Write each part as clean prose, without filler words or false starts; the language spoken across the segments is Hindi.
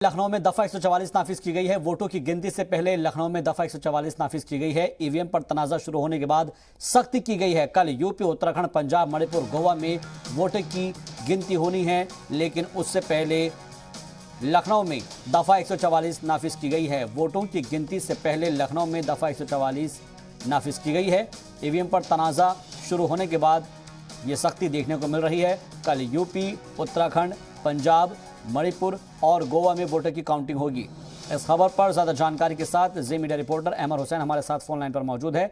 लखनऊ में दफा 144 नाफिज की गई है। वोटों की गिनती से पहले लखनऊ में दफा 144 नाफिज की गई है। ईवीएम पर तनाजा शुरू होने के बाद सख्ती की गई है। कल यूपी, उत्तराखंड, पंजाब, मणिपुर, गोवा में वोटों की गिनती होनी है, लेकिन उससे पहले लखनऊ में दफा 144 नाफिज की गई है। वोटों की गिनती से पहले लखनऊ में दफा 144 नाफिज की गई है। ईवीएम पर तनाजा शुरू होने के बाद ये सख्ती देखने को मिल रही है। कल यूपी, उत्तराखंड, पंजाब, मणिपुर और गोवा में वोटों की काउंटिंग होगी। इस खबर पर ज्यादा जानकारी के साथ जी मीडिया रिपोर्टर अहमर हुसैन हमारे साथ फोन लाइन पर मौजूद है।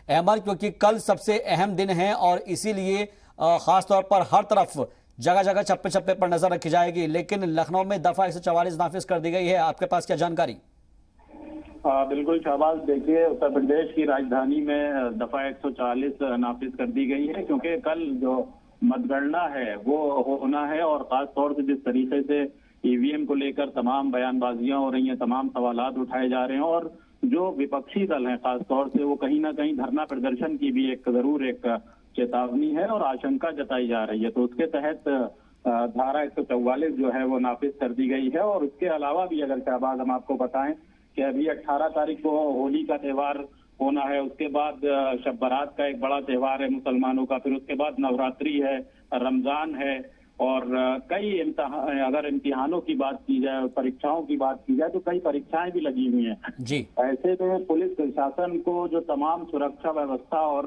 अहमर, क्योंकि कल सबसे अहम दिन है और इसीलिए खास तौर पर हर तरफ जगह जगह चप्पे चप्पे पर नजर रखी जाएगी, लेकिन लखनऊ में दफा 144 नाफिज कर दी गई है। आपके पास क्या जानकारी? बिल्कुल शाहबाज, देखिए उत्तर प्रदेश की राजधानी में दफा 140 नाफिज कर दी गई है, क्योंकि कल जो मतगणना है वो होना है और खास तौर से जिस तरीके से ईवीएम को लेकर तमाम बयानबाजियां हो रही हैं, तमाम सवालात उठाए जा रहे हैं और जो विपक्षी दल हैं खास तौर से वो कहीं ना कहीं धरना प्रदर्शन की भी जरूर एक चेतावनी है और आशंका जताई जा रही है। तो उसके तहत धारा 144 जो है वो नाफिज कर दी गई है। और उसके अलावा भी अगर शाहबाज हम आपको बताएं कि अभी 18 तारीख को होली का त्योहार होना है, उसके बाद शब बारात का एक बड़ा त्योहार है मुसलमानों का, फिर उसके बाद नवरात्रि है, रमजान है और कई अगर इम्तिहानों की बात की जाए, परीक्षाओं की बात की जाए तो कई परीक्षाएं भी लगी हुई हैं जी। ऐसे में पुलिस प्रशासन को जो तमाम सुरक्षा व्यवस्था और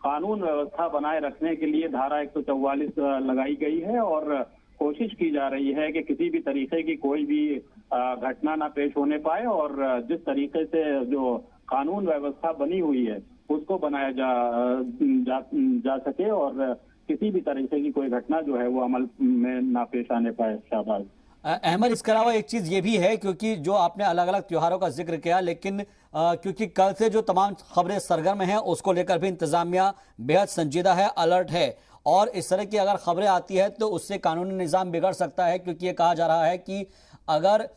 कानून व्यवस्था बनाए रखने के लिए धारा 144 लगाई गई है और कोशिश की जा रही है कि किसी भी तरीके की कोई भी घटना ना पेश होने पाए और जिस तरीके से जो कानून व्यवस्था बनी हुई है उसको बनाया जा सके और किसी भी तरीके की कोई घटना जो है वो अमल में ना पेश आने पाए। शाहबाज अहमद, इसके अलावा एक चीज ये भी है, क्योंकि जो आपने अलग अलग त्योहारों का जिक्र किया, लेकिन क्योंकि कल से जो तमाम खबरें सरगर्म हैं उसको लेकर भी इंतजामिया बेहद संजीदा है, अलर्ट है और इस तरह की अगर खबरें आती है तो उससे कानूनी निज़ाम बिगड़ सकता है, क्योंकि ये कहा जा रहा है कि अगर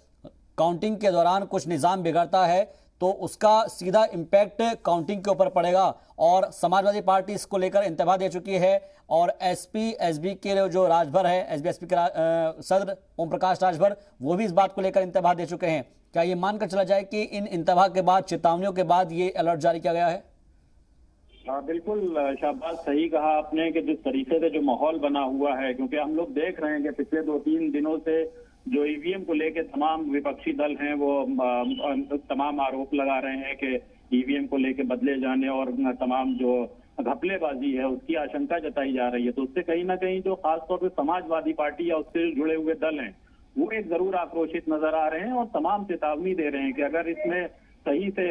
काउंटिंग के दौरान कुछ निज़ाम बिगड़ता है तो उसका सीधा इम्पैक्ट काउंटिंग के ऊपर पड़ेगा। और समाजवादी पार्टी इसको लेकर इंतबा दे चुकी है और एसपी के जो राजभर है, एसपी के सदर ओम प्रकाश राजभर, वो भी इस बात को लेकर इंतबा दे चुके हैं। क्या ये मानकर चला जाए कि इन इंतबा के बाद, चेतावनियों के बाद ये अलर्ट जारी किया गया है? बिल्कुल शाहबाज, सही कहा आपने कि जिस तरीके से जो माहौल बना हुआ है, क्योंकि हम लोग देख रहे हैं कि पिछले 2-3 दिनों से जो ईवीएम को लेकर तमाम विपक्षी दल हैं वो तमाम आरोप लगा रहे हैं कि ईवीएम को लेकर बदले जाने और तमाम जो घपलेबाजी है उसकी आशंका जताई जा रही है। तो उससे कहीं ना कहीं जो खासतौर पर समाजवादी पार्टी या उससे जुड़े हुए दल हैं वो एक जरूर आक्रोशित नजर आ रहे हैं और तमाम चेतावनी दे रहे हैं कि अगर इसमें सही से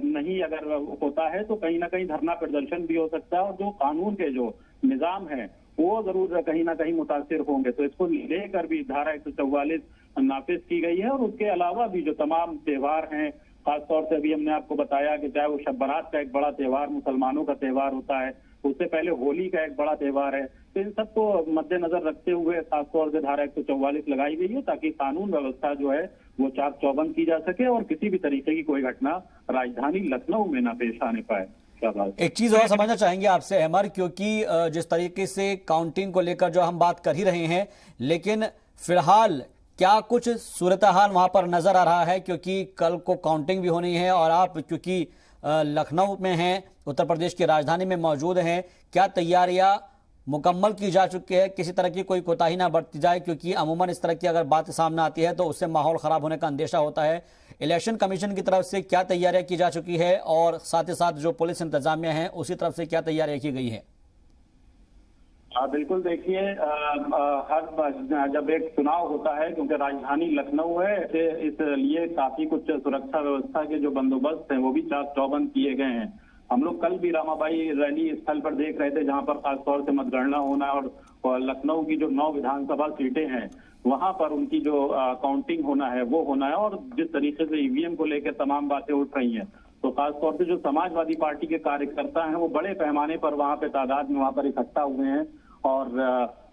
नहीं अगर होता है तो कहीं ना कहीं धरना प्रदर्शन भी हो सकता है और जो कानून के जो निजाम है वो जरूर कहीं ना कहीं मुतासिर होंगे। तो इसको लेकर भी धारा 144 नाफिज की गई है और उसके अलावा भी जो तमाम त्योहार हैं, खासतौर से अभी हमने आपको बताया कि चाहे वो शब बारात का एक बड़ा त्योहार मुसलमानों का त्योहार होता है, उससे पहले होली का एक बड़ा त्योहार है, तो इन सबको मद्देनजर रखते हुए खासतौर से धारा 144 लगाई गई है ताकि कानून व्यवस्था जो है वो चाक चौबंद की जा सके और किसी भी तरीके की कोई घटना राजधानी लखनऊ में ना पेश आने पाए। एक चीज और समझना चाहेंगे आपसे अहमर, क्योंकि जिस तरीके से काउंटिंग को लेकर जो हम बात कर ही रहे हैं, लेकिन फिलहाल क्या कुछ सूरत हाल वहां पर नजर आ रहा है? क्योंकि कल को काउंटिंग भी होनी है और आप क्योंकि लखनऊ में हैं, उत्तर प्रदेश की राजधानी में मौजूद हैं, क्या तैयारियां मुकम्मल की जा चुकी है? किसी तरह की कोई कोताही ना बरती जाए, क्योंकि अमूमन इस तरह की अगर बात सामने आती है तो उससे माहौल खराब होने का अंदेशा होता है। इलेक्शन कमीशन की तरफ से क्या तैयारियां की जा चुकी है और साथ ही साथ जो पुलिस इंतजामिया है उसी तरफ से क्या तैयारियां की गई है? बिल्कुल, देखिए हर जब एक चुनाव होता है, क्योंकि राजधानी लखनऊ है, इसलिए काफी कुछ सुरक्षा व्यवस्था के जो बंदोबस्त हैं वो भी चाक चौबंद किए गए हैं। हम लोग कल भी रामाबाई रैली स्थल पर देख रहे थे जहां पर खासतौर से मतगणना होना है और लखनऊ की जो 9 विधानसभा सीटें हैं वहां पर उनकी जो काउंटिंग होना है वो होना है और जिस तरीके से ईवीएम को लेकर तमाम बातें उठ रही हैं तो खासतौर से जो समाजवादी पार्टी के कार्यकर्ता हैं वो बड़े पैमाने पर वहां पे तादाद में वहां पर इकट्ठा हुए हैं और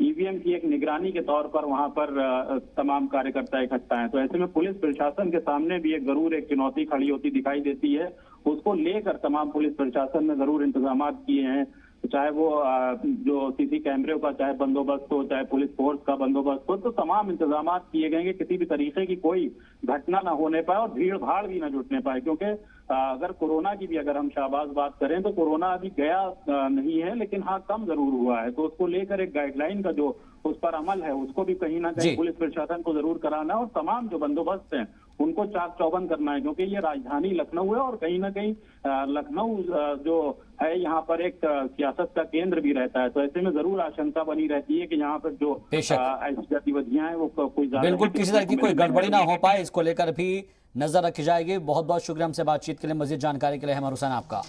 ईवीएम की एक निगरानी के तौर पर वहां पर तमाम कार्यकर्ता इकट्ठा हैं। तो ऐसे में पुलिस प्रशासन के सामने भी जरूर एक चुनौती खड़ी होती दिखाई देती है। उसको लेकर तमाम पुलिस प्रशासन ने जरूर इंतजाम किए हैं। चाहे वो जो सीसी कैमरे का चाहे बंदोबस्त हो, चाहे पुलिस फोर्स का बंदोबस्त हो, तो तमाम इंतजाम किए गए कि किसी भी तरीके की कोई घटना ना होने पाए और भीड़ भाड़ भी ना जुटने पाए। क्योंकि अगर कोरोना की भी अगर हम शाहबाज बात करें तो कोरोना अभी गया नहीं है, लेकिन हाँ कम जरूर हुआ है। तो उसको लेकर एक गाइडलाइन का जो उस पर अमल है उसको भी कहीं ना कहीं पुलिस प्रशासन को जरूर कराना है और तमाम जो बंदोबस्त हैं उनको चाक चौबंद करना है। क्योंकि ये राजधानी लखनऊ है और कहीं ना कहीं लखनऊ जो है यहाँ पर एक सियासत का केंद्र भी रहता है। तो ऐसे में जरूर आशंका बनी रहती है कि यहाँ पर जो ऐसी गतिविधियां हैं वो कोई बिल्कुल किसी तरह की कोई गड़बड़ी ना हो पाए, इसको लेकर भी नजर रखी जाएगी। बहुत बहुत शुक्रिया हमसे बातचीत के लिए, मजीद जानकारी के लिए। हेमर हुसैन आपका।